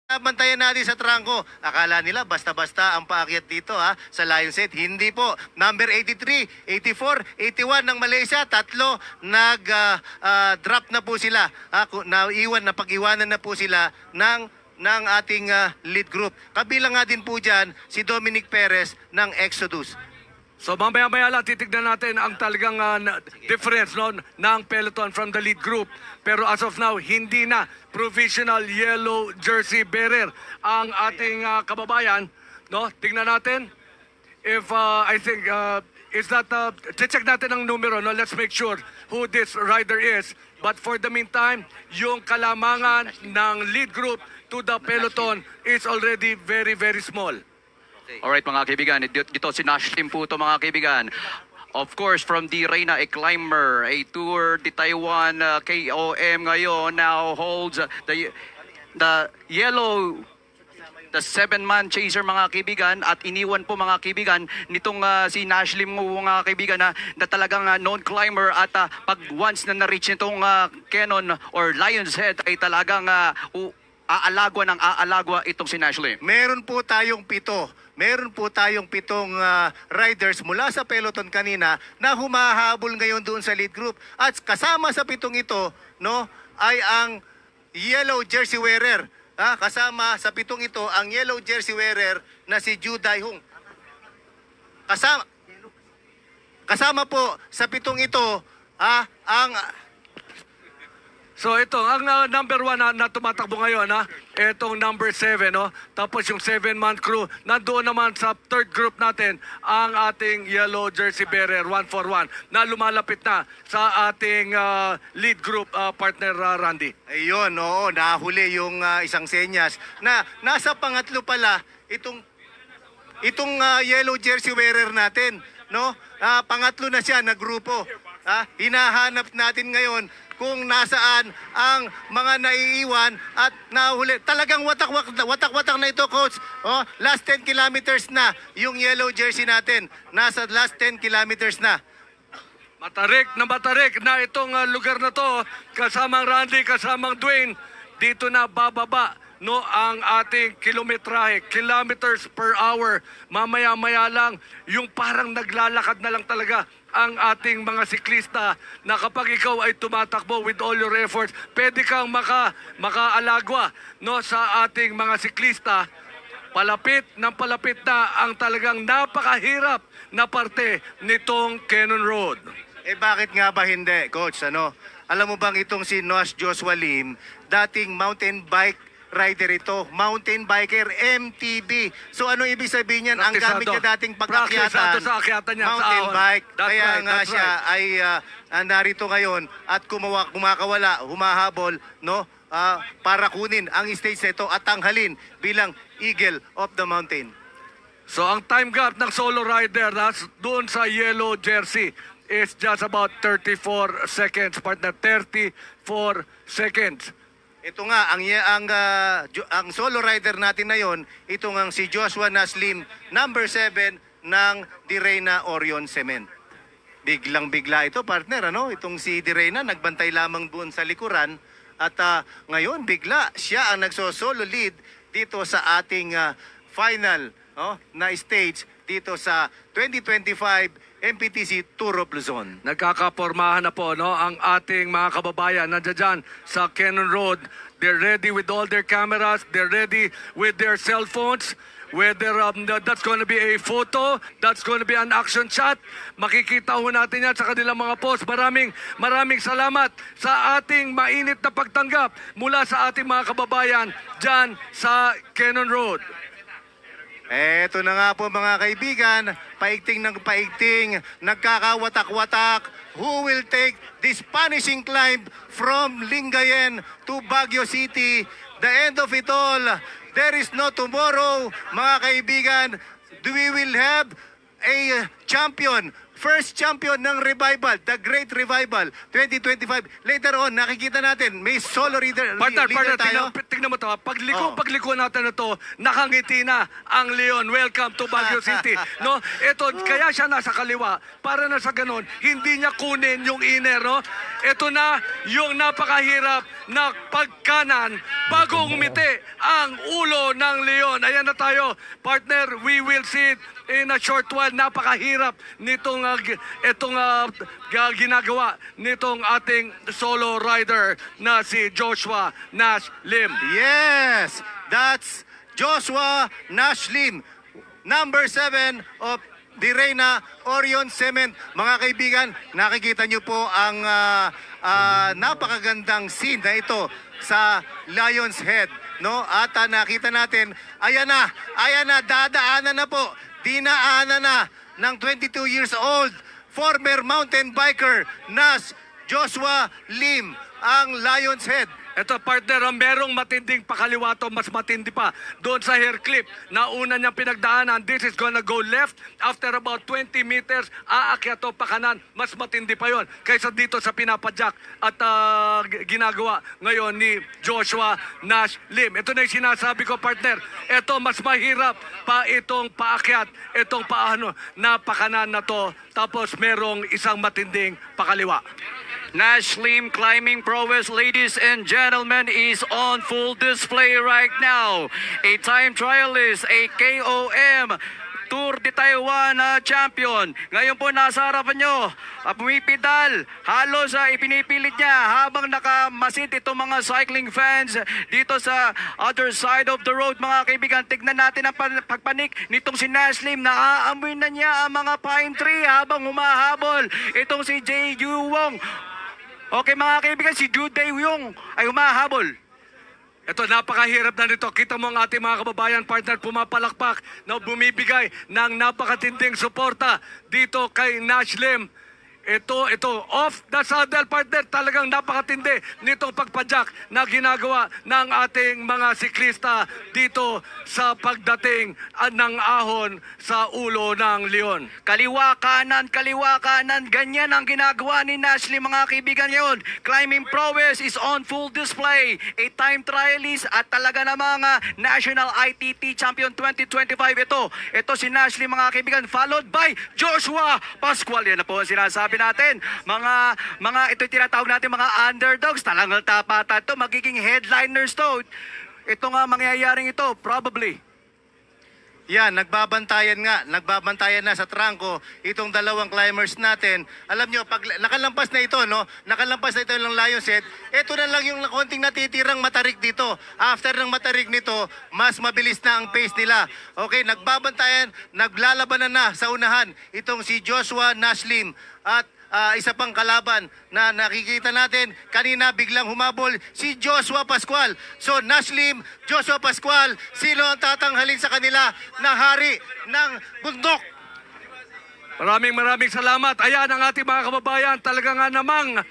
Bantayan natin sa trangko. Akala nila basta-basta ang paakyat dito sa Lions Head. Hindi po. Number 83, 84, 81 ng Malaysia. Tatlo nag-drop na po sila. Napag-iwanan na po sila ng ating lead group. Kabilang nga din po dyan si Dominic Perez ng Exodus. So mamaya-maya lang titignan natin ang talagang difference ng peloton from the lead group. Pero as of now, hindi na provisional yellow jersey bearer ang ating kababayan. No? Tignan natin if I think is that check natin ang numero. No? Let's make sure who this rider is. But for the meantime, yung kalamangan ng lead group to the peloton is already very, very small. Alright mga kaibigan, dito si Nashlim po ito mga kaibigan. Of course, from the Reina, a climber, a Tour de Taiwan KOM ngayon now holds the yellow, the 7-man chaser mga kaibigan, at iniwan po mga kaibigan nitong si Nashlim mo mga kaibigan na talagang known climber, at pag once na na-reach nitong Cannon or Lions Head ay talagang aalagwa itong si Nashlim. Meron po tayong pitong riders mula sa peloton kanina na humahabol ngayon doon sa lead group. At kasama sa pitong ito, no, ay ang yellow jersey wearer. Kasama sa pitong ito ang yellow jersey wearer na si Ju Daihung. Kasama po sa pitong ito ang So ito, ang number 1 na tumatakbo ngayon, itong number 7, no? Tapos yung 7-man crew, nandoon naman sa third group natin, ang ating yellow jersey bearer, 141, na lumalapit na sa ating lead group partner, Randy. Ayun, oo, nahuli yung isang senyas na nasa pangatlo pala itong yellow jersey wearer natin, no? Pangatlo na siya na grupo. Hinahanap natin ngayon kung nasaan ang mga naiiwan at nahuli. Talagang watak-watak na ito, Coach. Last 10 kilometers na yung yellow jersey natin. Nasa last 10 kilometers na. Matarik na itong lugar na to, kasamang Randy, kasamang Dwayne, dito na bababa ang ating kilometrahe, kilometers per hour. Mamaya-maya lang, yung parang naglalakad na lang talaga ang ating mga siklista, na kapag ikaw ay tumatakbo with all your efforts, pwede kang makaalagwa sa ating mga siklista. Palapit na ang talagang napakahirap na parte nitong Cannon Road. Bakit nga ba hindi, Coach? Alam mo bang itong si Noas Joshua Lim, dating mountain bike rider ito, mountain biker, MTB. So ano ibig sabihin niyan? Ang gamit niya dating pag-akyatan, mountain bike. Kaya nga siya ay narito ngayon at humahabol, para kunin ang stage nito at tanghalin bilang Eagle of the Mountain. So ang time gap ng solo rider doon sa yellow jersey is just about 34 seconds, partner, 34 seconds. Ito nga, ang solo rider natin na yon, ito nga si Joshua Naslim, number 7 ng Di Reina Orion Cement. Biglang-bigla ito, partner, Itong si Di Reina, nagbantay lamang doon sa likuran. At ngayon, bigla, siya ang nagso-solo lead dito sa ating final na stage dito sa 2025 MPTC Tour of Luzon. Nagkakapormahan na po ang ating mga kababayan nandiyan dyan sa Cannon Road. They're ready with all their cameras. They're ready with their cell phones. Whether that's going to be a photo, that's going to be an action shot, makikita ho natin yan sa kanilang mga post. Maraming salamat sa ating mainit na pagtanggap mula sa ating mga kababayan dyan sa Cannon Road. Eto na nga po mga kaibigan, paigting ng paigting, nagkakawatak-watak. Who will take this punishing climb from Lingayen to Baguio City? The end of it all, there is no tomorrow, mga kaibigan. We will have a champion, first champion ng Revival, the Great Revival 2025. Later on, nakikita natin, may solo leader tayo. Tingnan mo ito, pagliko natin ito, nakangiti na ang Leon. Welcome to Baguio City. Ito, kaya siya nasa kaliwa, para na sa ganun, hindi niya kunin yung inner, Ito na yung napakahirap na pagkanan bago umiti ang ulo ulo ng leon. Ayan na tayo, partner. We will see it in a short while. Napakahirap nitong ginagawa nitong ating solo rider na si Joshua Nash Lim. Yes, that's Joshua Nash Lim, number 7 of the Reyna Orion Cement. Mga kaibigan, nakikita nyo po ang napakagandang scene na ito sa Lion's Head, no? At nakita natin, ayan na, dadaanan na po, dinaanan na ng 22 years old, former mountain biker, Nash Joshua Lim, ang Lion's Head. Ito, partner, merong matinding pakaliwato, mas matindi pa. Doon sa hair clip, na una niyang pinagdaanan, this is gonna go left. After about 20 meters, aakyat to pa kanan. Mas matindi pa yon kaysa dito sa pinapadyak at ginagawa ngayon ni Joshua Nash Lim. Ito na yung sinasabi ko, partner. Ito, mas mahirap pa itong paakyat, itong paano, napakanan na to. Tapos merong isang matinding pakaliwa. Nash Lim climbing prowess, ladies and gentlemen, is on full display right now. A time trialist, a KOM Tour de Taiwan champion. Ngayon po nasa harapan nyo, pumipidal, halos ipinipilit niya habang nakamasid itong mga cycling fans dito sa other side of the road. Mga kaibigan, tignan natin ang pagpanik nitong si Nash Lim. Naaamoy na niya ang mga pine tree habang humahabol itong si Jay Yu Wong. Okay mga kaibigan, si Jude Yung ay humahabol. Ito, napakahirap na nito. Kita mo ang ating mga kababayan, partner, pumapalakpak na bumibigay ng napakatinding suporta dito kay Nash Lim. Ito, off the saddle, partner, talagang napakatindi nitong pagpadyak na ginagawa ng ating mga siklista dito sa pagdating ng ahon sa ulo ng leon. Kaliwa kanan, ganyan ang ginagawa ni Nash Lim, mga kaibigan ngayon. Climbing prowess is on full display. A time trialist at talaga namang National ITT Champion 2025 ito si Nash Lim, mga kaibigan, followed by Joshua Pascual. Yan na po ang sinasabi natin. Mga ito tinatawag natin mga underdogs. Talagang tapatan to, magiging headliners to. Ito nga mangyayaring ito, probably. Yan, nagbabantayan na sa trangko itong dalawang climbers natin. Alam nyo, pag nakalampas na ito, no? Nakalampas na ito ng Lion's Head, ito na lang yung konting natitirang matarik dito. After ng matarik nito, mas mabilis na ang pace nila. Okay, nagbabantayan, naglalabanan na sa unahan itong si Joshua Nash Lim at isa pang kalaban na nakikita natin kanina, biglang humabol si Joshua Pascual. So Nash Lim, Joshua Pascual, sino ang tatanghalin sa kanila na hari ng bundok? Maraming salamat. Ayan ang ating mga kababayan, talaga nga namang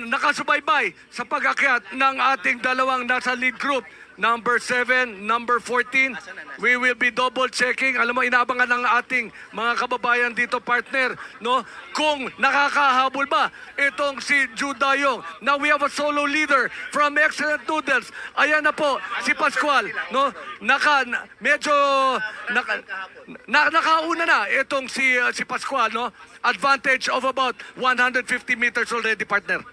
nakasubaybay sa pag-akyat ng ating dalawang nasa lead group. Number 7, number 14. We will be double checking. Alam mo, inaabangan ng ating mga kababayan dito, partner, no? Kung nakakahabol ba itong si Judayong. Now we have a solo leader from Excellent Noodles. Ayan na po si Pascual, no? Nakauna na itong si Pascual, no? Advantage of about 150 meters already, partner.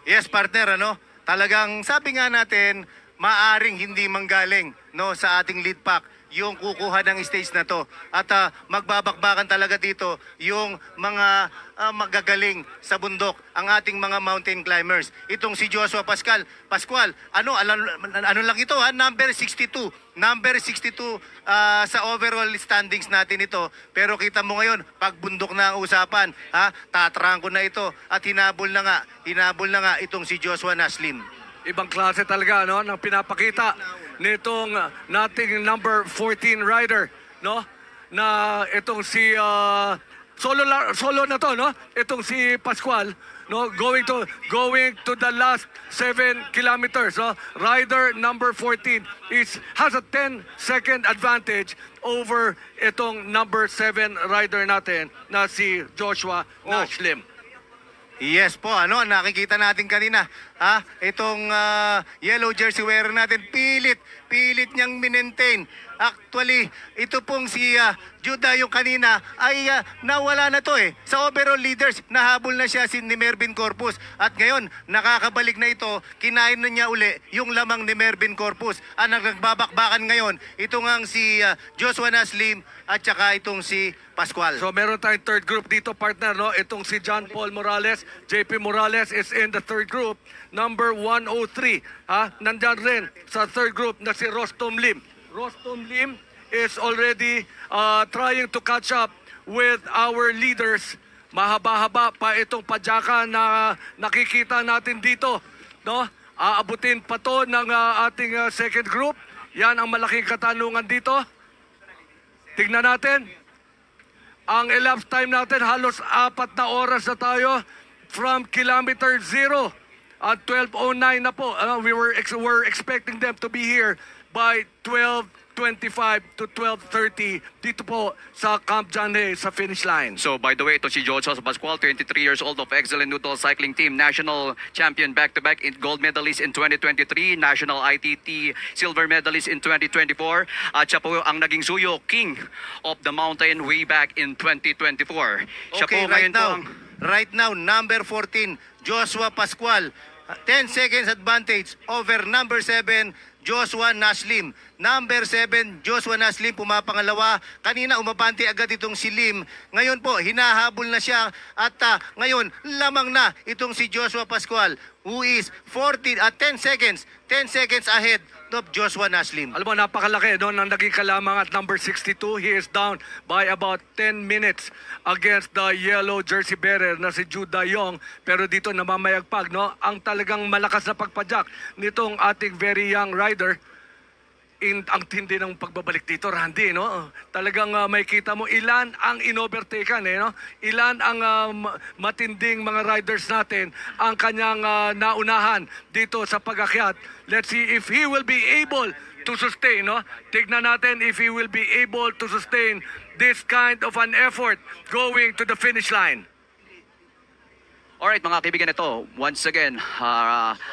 Yes, partner, ano? Talagang sabi nga natin, maaring hindi manggaling, no, sa ating lead pack yung kukuha ng stage na to. At magbabakbakan talaga dito yung mga magagaling sa bundok, ang ating mga mountain climbers. Itong si Joshua Pascual, ano lang ito, number 62. Number 62 sa overall standings natin ito. Pero kita mo ngayon, pag bundok na ang usapan, tatrangko na ito at hinabol na nga itong si Joshua Nash Lim. Ibang klase talaga, no, ng pinapakita nitong nating number 14 rider, no, na itong si solo na to, no, itong si Pascual, no, going to the last 7 kilometers, no. Rider number 14 has a 10-second advantage over itong number 7 rider natin na si Joshua Nash Lim. Yes po, nakikita natin kanina, itong yellow jersey wearer natin, pilit pilit niyang minentain. Actually, ito pong si Judah yung kanina ay nawala na to eh. Sa overall leaders, nahabol na siya ni Mervin Corpus. At ngayon, nakakabalik na ito, kinain na niya uli yung lamang ni Mervin Corpus. Ang nagbabakbakan ngayon, ito nga si Joshua Naslim at saka itong si Pascual. So meron tayong third group dito, partner, no? Itong si John Paul Morales, JP Morales is in the third group, number 103. Nandyan rin sa third group na si Rostom Lim. Rostom Lim is already trying to catch up with our leaders. Mahaba-haba pa itong padyaka na nakikita natin dito, no? Aabutin pa to ng ating second group. Yan ang malaking katanungan dito. Tignan natin. Ang elapsed time natin, halos 4 na oras na tayo from kilometer 0 at 12:09 na po. We're expecting them to be here by 12:25 to 12:30 dito po sa Camp Janhe sa finish line. So, by the way, ito si Joshua Pascual, 23 years old of Excellent Noodle Cycling Team, national champion back-to-back in gold medalist in 2023, national ITT silver medalist in 2024, at siya po ang naging suyo king of the mountain way back in 2024. Siya Okay, po ngayon po ang... right now, number 14, Joshua Pascual. 10 seconds advantage over number 7, Joshua Naslim. Number 7, Joshua Naslim pumapangalawa. Kanina umabante agad itong si Lim. Ngayon po, hinahabol na siya at ngayon lamang na itong si Joshua Pascual who is 10 seconds ahead of Joshua Naslim. Alam mo, napakalaki no, ng naging kalamang at number 62. He is down by about 10 minutes against the yellow jersey bearer na si Judah Yong. Pero dito namamayagpag, no? Ang talagang malakas na pagpadyak nitong ating very young rider. Ang tindi ng pagbabalik dito, Randy, no? Talagang may kita mo ilan ang inovertaken, no? Ilan ang matinding mga riders natin ang kanyang naunahan dito sa pag-akyat. Let's see if he will be able to sustain, no? Tignan natin if he will be able to sustain this kind of an effort going to the finish line. Alright mga kaibigan, ito once again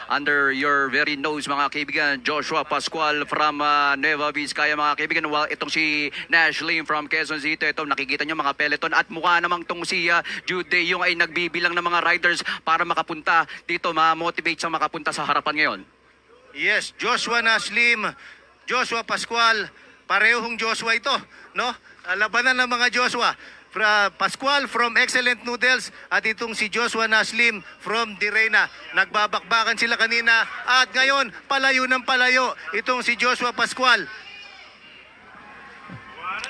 under your very nose mga kaibigan, Joshua Pascual from Nueva Vizcaya mga kaibigan. Well, itong si Nash Lim from Quezon City, ito nakikita nyo mga peloton at mukha namang itong si Jude yung ay nagbibilang ng mga riders para makapunta dito, ma-motivate siyang makapunta sa harapan ngayon. Yes, Joshua Naslim, Joshua Pascual, parehong Joshua ito, no? Labanan ng mga Joshua. Pascual from Excellent Noodles at itong si Joshua Naslim from Di Reyna. Nagbabakbakan sila kanina at ngayon palayo ng palayo itong si Joshua Pascual.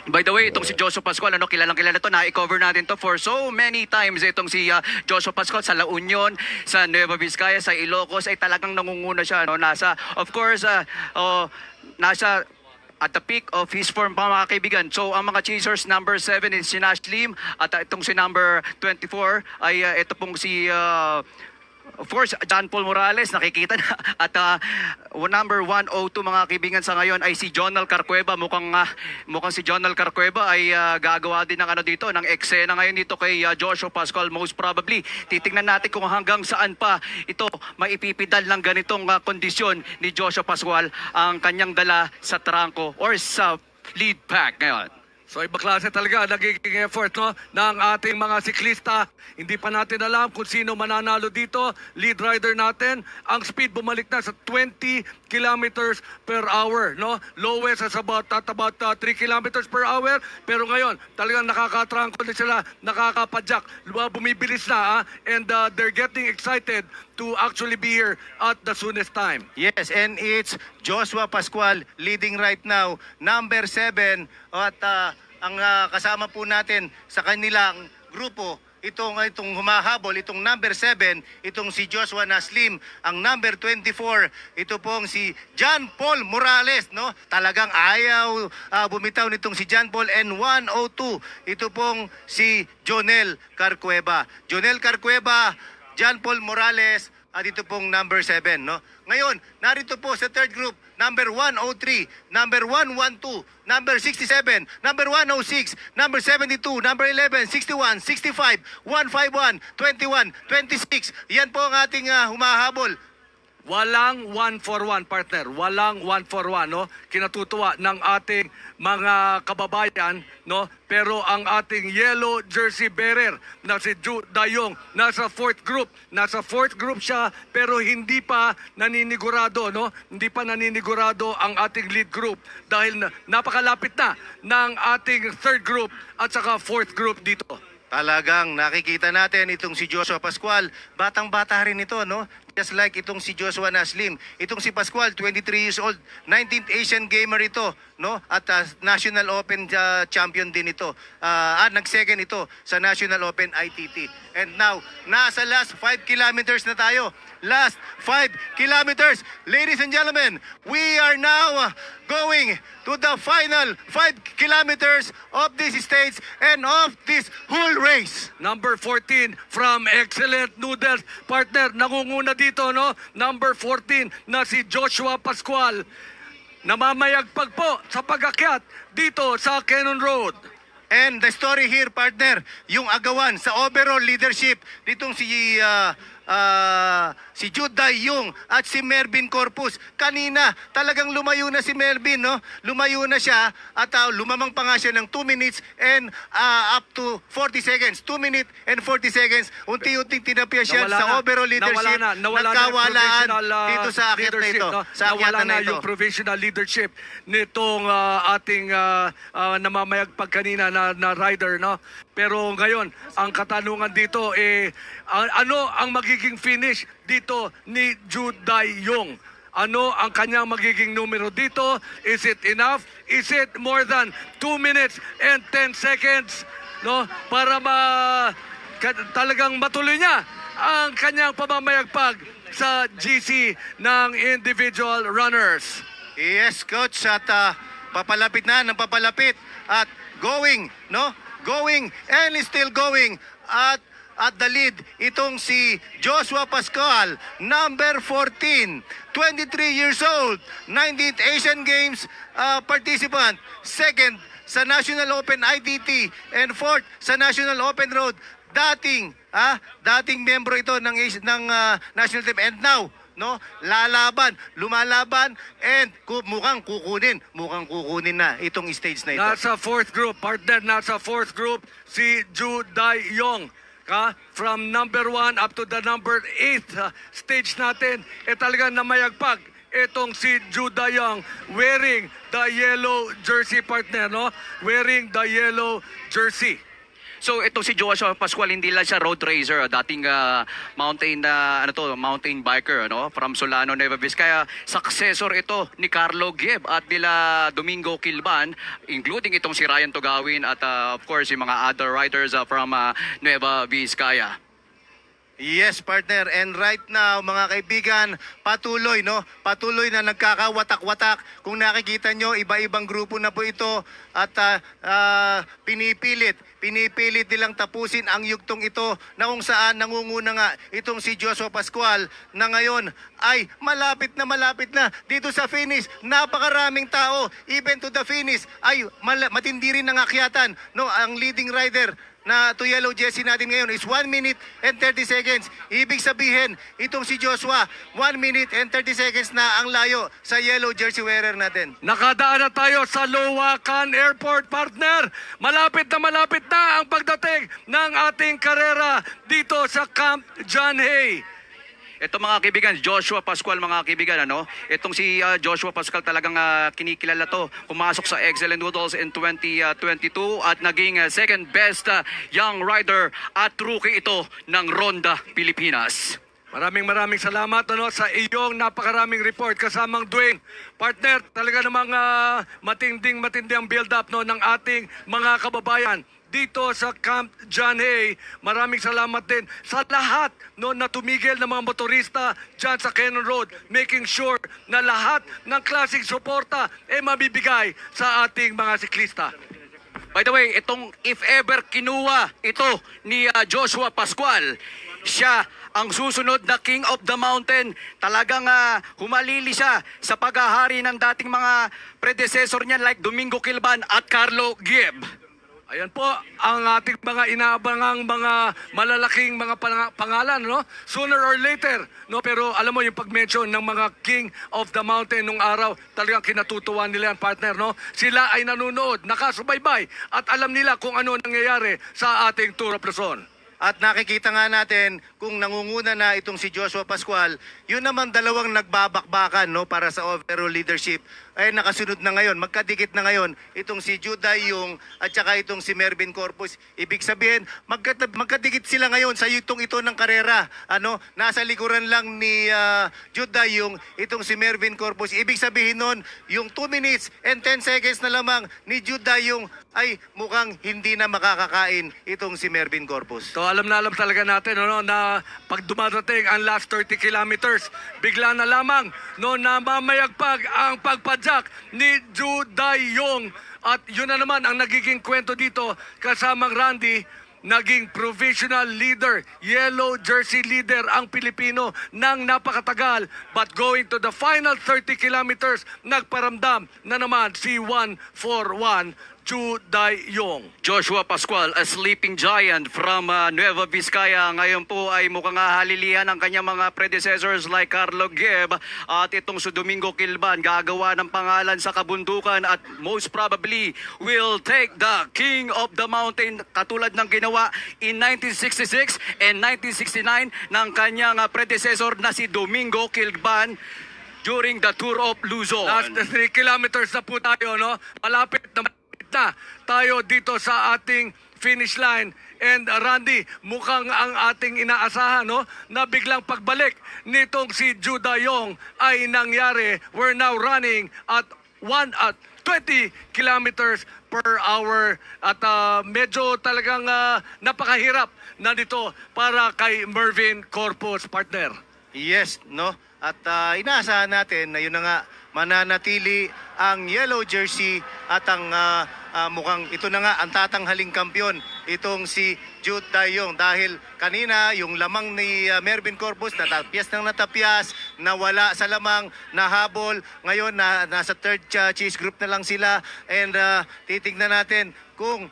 By the way, itong si Joshua Pascual, kilalang-kilala to, na-cover natin to for so many times. Itong si Joshua Pascual sa La Union, sa Nueva Vizcaya, sa Ilocos, ay talagang nangunguna siya. No? Nasa, of course, nasa at the peak of his form pa mga kaibigan. So ang mga chasers, number 7 is si Nash Lim at itong si number 24 ay ito pong si of course John Paul Morales, nakikita na. At number 102 mga kaibigan sa ngayon ay si Jonal Carcueva. Mukhang si Jonal Carcueva ay gagawa din ng ano dito, ng eksena ngayon dito kay Joshua Pascual most probably. Titingnan natin kung hanggang saan pa ito maipipidal ng ganitong kondisyon ni Joshua Pascual ang kanyang dala sa trangko or sa lead pack ngayon. So iba klase talaga nagiging effort, no, ng ating mga siklista. Hindi pa natin alam kung sino mananalo dito. Lead rider natin, ang speed bumalik na sa 20 kilometers per hour, no? Lowest is about 3 kilometers per hour. Pero ngayon, talagang nakakatrangko na sila, nakakapadyak. Bumibilis na, and they're getting excited to actually be here at the soonest time. Yes, and it's Joshua Pascual leading right now, number 7 at ang kasama po natin sa kanilang grupo itong humahabol, itong number 7, itong si Joshua Naslim, ang number 24, ito pong si John Paul Morales, no? Talagang ayaw bumitaw nitong si John Paul, and 102, ito pong si Jonel Carcueva. Jonel Carcueva, John Paul Morales, at ito pong number 7, no? Ngayon, narito po sa third group, number 103, number 112, number 67, number 106, number 72, number 11, 61, 65, 151, 21, 26. Yan po ang ating humahabol. Walang 1-for-1, partner. Walang 1-for-1, no? Kinatutuwa ng ating mga kababayan, no? Pero ang ating yellow jersey bearer na si Ju Dayong nasa fourth group. Nasa fourth group siya pero hindi pa naninigurado, no? Hindi pa naninigurado ang ating lead group dahil napakalapit na ng ating third group at saka fourth group dito. Talagang nakikita natin itong si Joshua Pascual, batang-bata rin ito, no? Just like itong si Joshua Naslim. Itong si Pascual, 23 years old, 19th Asian Gamer ito, no? At National Open champion din ito. Nag-second ito sa National Open ITT. And now, nasa last 5 kilometers na tayo. Last 5 kilometers. Ladies and gentlemen, we are now going to the final 5 kilometers of this stage and of this whole race. Number 14 from Excellent Noodles. Partner, nangunguna dito, no? Number 14 na si Joshua Pascual. Namamayagpag po sa pag-akyat dito sa Cannon Road. And the story here, partner, yung agawan sa overall leadership nitong si Jude Dayong at si Mervin Corpus. Kanina, talagang lumayo na si Mervin, no? Lumayo na siya at lumamang pa nga siya ng 2 minutes and up to 40 seconds. 2 minutes and 40 seconds. Unti-unting tinapya siya sa overall leadership. Nagkawalaan dito sa akyat na ito. No? Sa akyat Nawala na ito. yung provisional leadership nitong ating namamayagpag kanina na rider, no? Pero ngayon, ang katanungan dito ano ang magiging finish dito ni Jude Dayong? Ano ang kanyang magiging numero dito? Is it enough? Is it more than 2 minutes and 10 seconds? No? Para talagang matuloy niya ang kanyang pamamayagpag sa GC ng individual runners. Yes, coach. At papalapit na ng papalapit. At going, no? Going and still going. At the lead, itong si Joshua Pascual, number 14, 23 years old, 19th Asian Games participant, second sa National Open ITT, and fourth sa National Open Road. Dating membro ito ng national team, and now, no, lumalaban, and mukhang kukunin na itong stage na ito. Nasa fourth group, partner, nasa fourth group si Jude Dayong. From number 1 up to the number 8 stage natin, talagang namayagpag itong si Jude Dayong wearing the yellow jersey, partner, no? Wearing the yellow jersey. So ito si Joshua Pascual, hindi lang siya road racer, dating mountain biker, ano, from Solano, Nueva Vizcaya. Successor ito ni Carlo Gieb at nila Domingo Kilban, including itong si Ryan Tugawin at of course yung mga other riders from Nueva Vizcaya. Yes, partner. And right now, mga kaibigan, patuloy na nagkakawatak-watak. Kung nakikita nyo, iba-ibang grupo na po ito at pinipilit nilang tapusin ang yugtong ito na kung saan nangunguna nga itong si Joshua Pascual na ngayon ay malapit na dito sa finish. Napakaraming tao, even to the finish ay matindi rin ang akyatan, no? Ang leading rider na to yellow jersey natin ngayon is 1 minute and 30 seconds. Ibig sabihin, itong si Joshua, 1 minute and 30 seconds na ang layo sa yellow jersey wearer natin. Nakadaan na tayo sa Loacan Airport, partner. Malapit na ang pagdating ng ating karera dito sa Camp John Hay. Ito mga kaibigan, Joshua Pascual mga kaibigan, ano? Itong si Joshua Pascual talagang kinikilala to. Pumasok sa Excellent Noodles in 2022 at naging second best young rider at rookie ito ng Ronda Pilipinas. Maraming salamat, ano, sa iyong napakaraming report kasamang Dwayne. Partner, talaga namang matinding ang build-up, no, ng ating mga kababayan dito sa Camp John Hay. Maraming salamat din sa lahat, no, na tumigil ng mga motorista dyan sa Cannon Road, making sure na lahat ng klaseng suporta mabibigay sa ating mga siklista. By the way, itong if ever kinuha ito ni Joshua Pascual, siya ang susunod na King of the Mountain. Talagang humalili siya sa paghahari ng dating mga predecessor niyan like Domingo Kilban at Carlo Gieb. Ayan po ang ating mga inaabangang mga malalaking mga pangalan, no? Sooner or later, no? Pero alam mo yung pag-mention ng mga King of the Mountain nung araw, talagang kinatutuwa nila yan, partner, no? Sila ay nanonood, nakasubaybay at alam nila kung ano nangyayari sa ating Tour of Luzon. At nakikita nga natin kung nangunguna na itong si Joshua Pascual, yun naman dalawang nagbabakbakan, no, para sa overall leadership ay nakasunod na ngayon, magkadikit na ngayon itong si Juday Yung at saka itong si Mervin Corpus. Ibig sabihin, magkadikit sila ngayon sa yutong ito ng karera. Ano, nasa likuran lang ni Juday Yung itong si Mervin Corpus. Ibig sabihin nun, yung 2 minutes and 10 seconds na lamang ni Juday Yung ay mukhang hindi na makakakain itong si Mervin Corpus. So alam na alam talaga natin, no, na pag dumadating ang last 30 kilometers, bigla na lamang, no, na mamayagpag ang pagpadyak ni Juday Yung. At yun na naman ang nagiging kwento dito kasamang Randy, naging provisional leader, yellow jersey leader ang Pilipino ng napakatagal. But going to the final 30 kilometers, nagparamdam na naman si 141 Juday Yung. Joshua Pascual, a sleeping giant from Nueva Vizcaya. Ngayon po ay mukhang halilihan ng kanyang mga predecessors like Carlo Gibb at itong si Domingo Kilban. Gagawa ng pangalan sa kabundukan at most probably will take the King of the Mountain katulad ng ginawa in 1966 and 1969 ng kanyang predecessor na si Domingo Kilban during the Tour of Luzon. Last 3 kilometers na po tayo, no? Malapit na tayo dito sa ating finish line. And Randy, mukhang ang ating inaasahan, no, na biglang pagbalik nitong si Juday Yung ay nangyari. We're now running at 20 kilometers per hour at medyo talagang napakahirap na dito para kay Mervin Corpus, partner. Yes, no? At inaasahan natin na yun na nga, mananatili ang yellow jersey at ang mukhang ito na nga ang tatanghaling kampyon, itong si Juday Yung. Dahil kanina yung lamang ni Mervin Corpus natapyas ng natapyas, nawala sa lamang, nahabol. Ngayon nasa third chase group na lang sila and titignan natin kung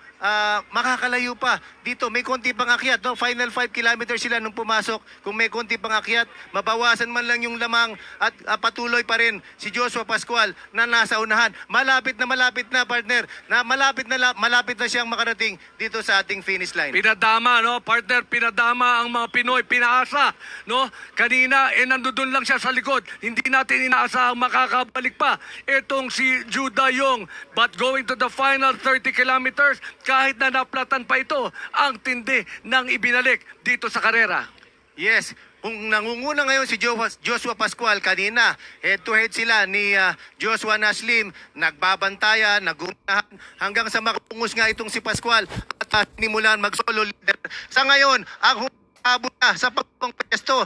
makakalayo pa. Dito may konti pang akyat, no? Final 5 kilometers sila nung pumasok. Kung may konti pang akyat, mabawasan man lang yung lamang at patuloy pa rin si Joshua Pascual na nasa unahan. Malapit na partner, na malapit na siyang makarating dito sa ating finish line. Pinadama, no, partner, pinadama ang mga Pinoy, pinaasa, no? Kanina nandoon lang siya sa likod. Hindi natin inaasahang makakabalik pa itong si Juday Yung. But going to the final 30 kilometers, kahit na naplatan pa ito, ang tindi ng ibinalik dito sa karera. Yes, kung nangunguna ngayon si Joshua Pascual, kanina head-to-head sila ni Joshua Naslim, nagbabantayan, nagunahan, hanggang sa makapungos nga itong si Pascual at sinimulan mag-solo leader. Sa ngayon, ang humabol na sa pagpapang pesto,